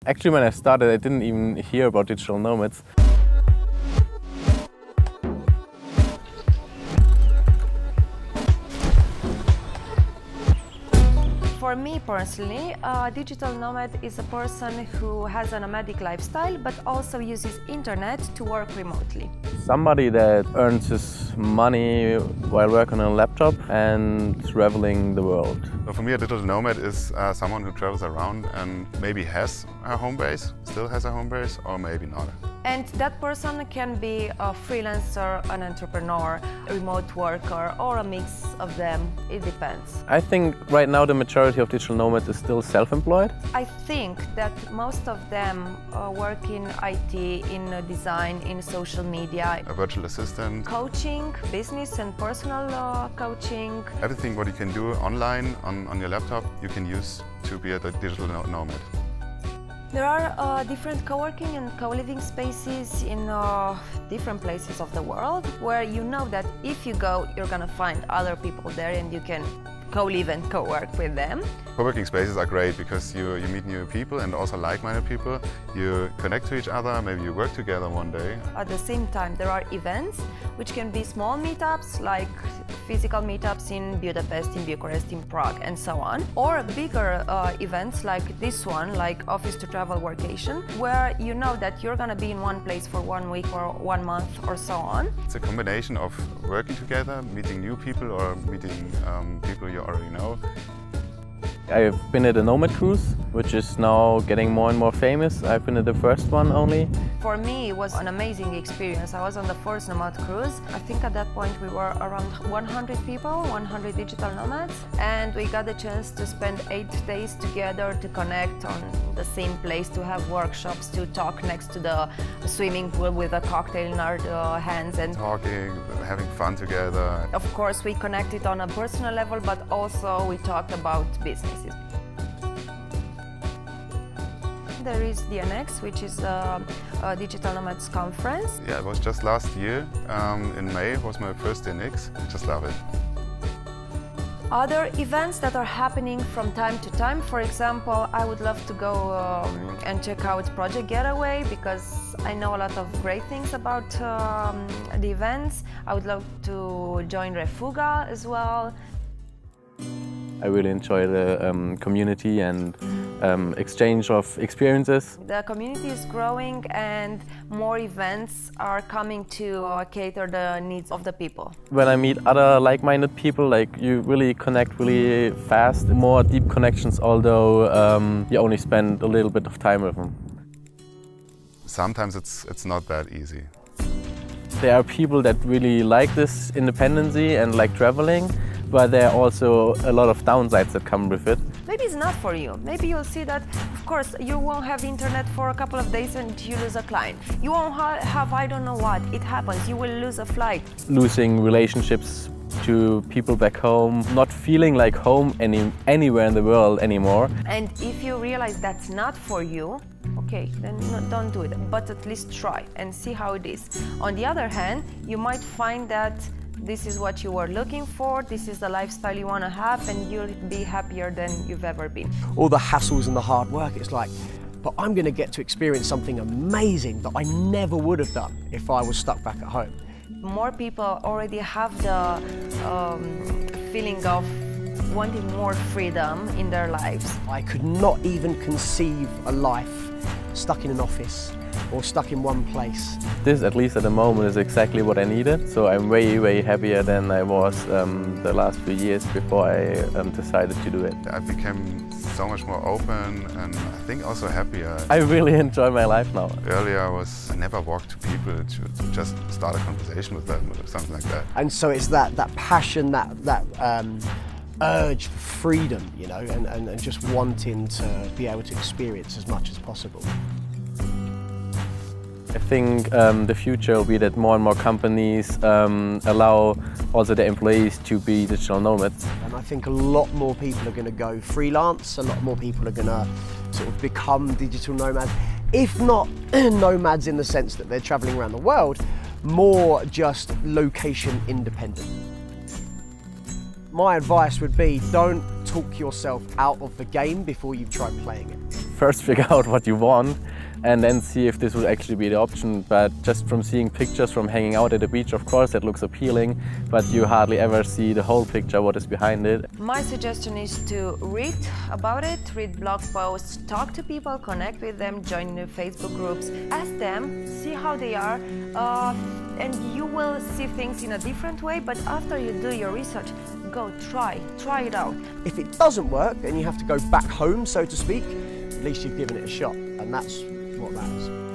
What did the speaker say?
Actually, when I started, I didn't even hear about Digital Nomads. For me personally, a digital nomad is a person who has a nomadic lifestyle but also uses internet to work remotely. Somebody that earns his money while working on a laptop and traveling the world. So for me, a digital nomad is someone who travels around and maybe has a home base, still has a home base, or maybe not. And that person can be a freelancer, an entrepreneur, a remote worker, or a mix of them. It depends. I think right now the majority of digital nomads is still self-employed. I think that most of them work in IT, in design, in social media. A virtual assistant. Coaching, business and personal coaching. Everything what you can do online on your laptop, you can use to be a digital nomad. There are different co-working and co-living spaces in different places of the world where you know that if you go, you're gonna find other people there and you can co-live and co-work with them. Co-working spaces are great because you meet new people and also like-minded people. You connect to each other, maybe you work together one day. At the same time, there are events which can be small meetups like physical meetups in Budapest, in Bucharest, in Prague and so on. Or bigger events like this one, like Office to Travel Workation, where you know that you're gonna be in one place for 1 week or 1 month or so on. It's a combination of working together, meeting new people or meeting people you already know. I've been at a Nomad cruise, which is now getting more and more famous. I've been at the first one only. For me, it was an amazing experience. I was on the first Nomad cruise. I think at that point we were around 100 people, 100 digital nomads, and we got the chance to spend 8 days together to connect on the same place, to have workshops, to talk next to the swimming pool with a cocktail in our hands. And talking, having fun together. of course, we connected on a personal level, but also we talked about business. There is the Annex, which is a Digital Nomads conference. Yeah, it was just last year, in May, it was my first DNX. I just love it. Other events that are happening from time to time, for example, I would love to go and check out Project Getaway because I know a lot of great things about the events. I would love to join Refuga as well. I really enjoy the community and exchange of experiences. The community is growing and more events are coming to cater the needs of the people. When I meet other like-minded people, like you really connect really fast, more deep connections, although you only spend a little bit of time with them. Sometimes it's not that easy. There are people that really like this independency and like traveling, but there are also a lot of downsides that come with it. Maybe it's not for you. Maybe you'll see that, of course, you won't have internet for a couple of days and you lose a client. You won't have I don't know what. It happens. You will lose a flight. Losing relationships to people back home, not feeling like home anywhere in the world anymore. And if you realize that's not for you, okay, then don't do it. But at least try and see how it is. On the other hand, you might find that this is what you were looking for, this is the lifestyle you want to have, and you'll be happier than you've ever been. All the hassles and the hard work, it's like, but I'm going to get to experience something amazing that I never would have done if I was stuck back at home. More people already have the feeling of wanting more freedom in their lives. I could not even conceive a life stuck in an office or stuck in one place. This, at least at the moment, is exactly what I needed. So I'm way, way happier than I was the last few years before I decided to do it. I became so much more open and I think also happier. I really enjoy my life now. Earlier I never walked to people to just start a conversation with them or something like that. And so it's that passion, that urge for freedom, you know, and just wanting to be able to experience as much as possible. I think the future will be that more and more companies allow also their employees to be digital nomads. And I think a lot more people are going to go freelance, a lot more people are going to sort of become digital nomads, if not nomads in the sense that they're travelling around the world, more just location independent. My advice would be, don't talk yourself out of the game before you've tried playing it. first figure out what you want and then see if this would actually be the option. But just from seeing pictures from hanging out at the beach, of course, that looks appealing, but you hardly ever see the whole picture, what is behind it. My suggestion is to read about it, read blog posts, talk to people, connect with them, join new Facebook groups, ask them, see how they are, and you will see things in a different way. But after you do your research, go try it out. If it doesn't work and you have to go back home, so to speak, at least you've given it a shot, and that's what matters.